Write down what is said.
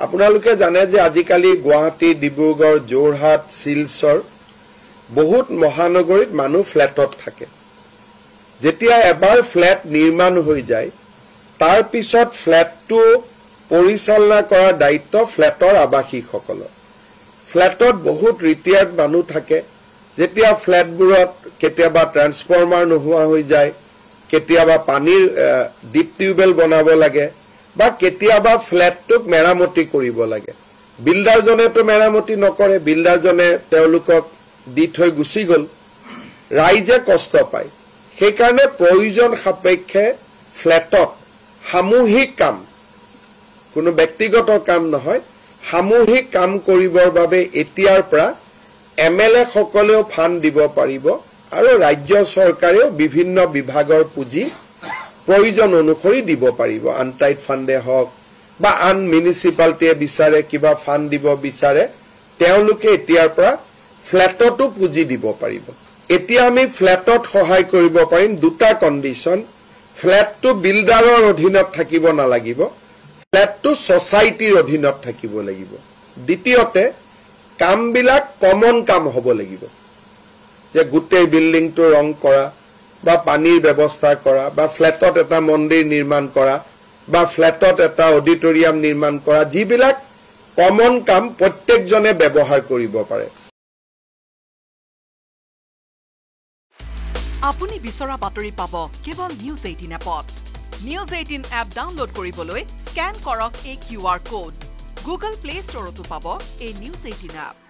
আপোনালোকে জানে যে আজিকালি গুৱাহাটী ডিব্ৰুগড় যোৰহাট শিলচৰ বহুত মহানগৰীত মানুহ ফ্ল্যাটত থাকে যেতিয়া এবাৰ ফ্ল্যাট নিৰ্মাণ হৈ যায় তাৰ পিছত ফ্ল্যাটটো পৰিচালনা কৰাৰ দায়িত্ব ফ্ল্যাটৰ আবাসিকসকলৰ ফ্ল্যাটত বহুত ৰিটায়াৰ্ড মানুহ থাকে যেতিয়া ফ্ল্যাটবোৰত কেতিয়াবা ট্ৰান্সফৰ্মাৰ নোহোৱা হৈ যায় কেতিয়াবা পানীৰ ডিপ টিউবেল বনাব লাগে বা কেতিয়াবা ফ্ল্যাটটোক মেৰামতি কৰিব লাগে বিল্ডাৰজনেতো মেৰামতি নকৰে বিল্ডাৰজনে তেওঁলোকক দি থৈ গুচি গল ৰাইজে কষ্ট পায় সেইকাৰণে প্ৰয়োজন সাপেক্ষে ফ্ল্যাটত সামূহিক কাম কোনো ব্যক্তিগত কাম নহয় সামূহিক কাম কৰিবৰ বাবে এতিয়াৰ পৰা এমএলএ সকলেও ফান্ড দিব পাৰিব আৰু ৰাজ্য চৰকাৰেও বিভিন্ন বিভাগৰ পুঁজি প্ৰয়োজন অনুসৰি দিব পাৰিব আনটাইড ফান্ডে হওক বা আন মিউনিসিপালিটিয়ে বিচাৰে কিবা ফান্ড দিব বিচাৰে তেওঁলোকে এতিয়াৰ পৰা ফ্ল্যাটতো পুঁজি দিব পাৰিব এতিয়া আমি ফ্ল্যাটত সহায় কৰিব পাৰিম দুটা কন্ডিশন ফ্ল্যাটটো বিল্ডাৰৰ অধীনত থাকিব নালাগিব ফ্ল্যাটটো সোসাইটিৰ অধীনত থাকিব লাগিব দ্বিতীয়তে কামবিলাক কমন কাম হ'ব লাগিব যে গোটেই বিল্ডিংটো ৰং কৰা বা পানীৰ ব্যৱস্থা কৰা বা ফ্ল্যাটত এটা মন্দিৰ নিৰ্মাণ কৰা বা ফ্ল্যাটত এটা অডিটৰিয়াম নিৰ্মাণ কৰা যিবিলাক কমন কাম প্ৰত্যেকজনে ব্যৱহাৰ কৰিব পাৰে আপুনি বিচৰা বাতৰি পাব কেৱল নিউজ 18 এপত নিউজ 18 এপ ডাউনলোড কৰিবলৈ স্ক্যান কৰক এই কিউআৰ কোড গুগল প্লে ষ্টৰতো পাব এই নিউজ 18 এপ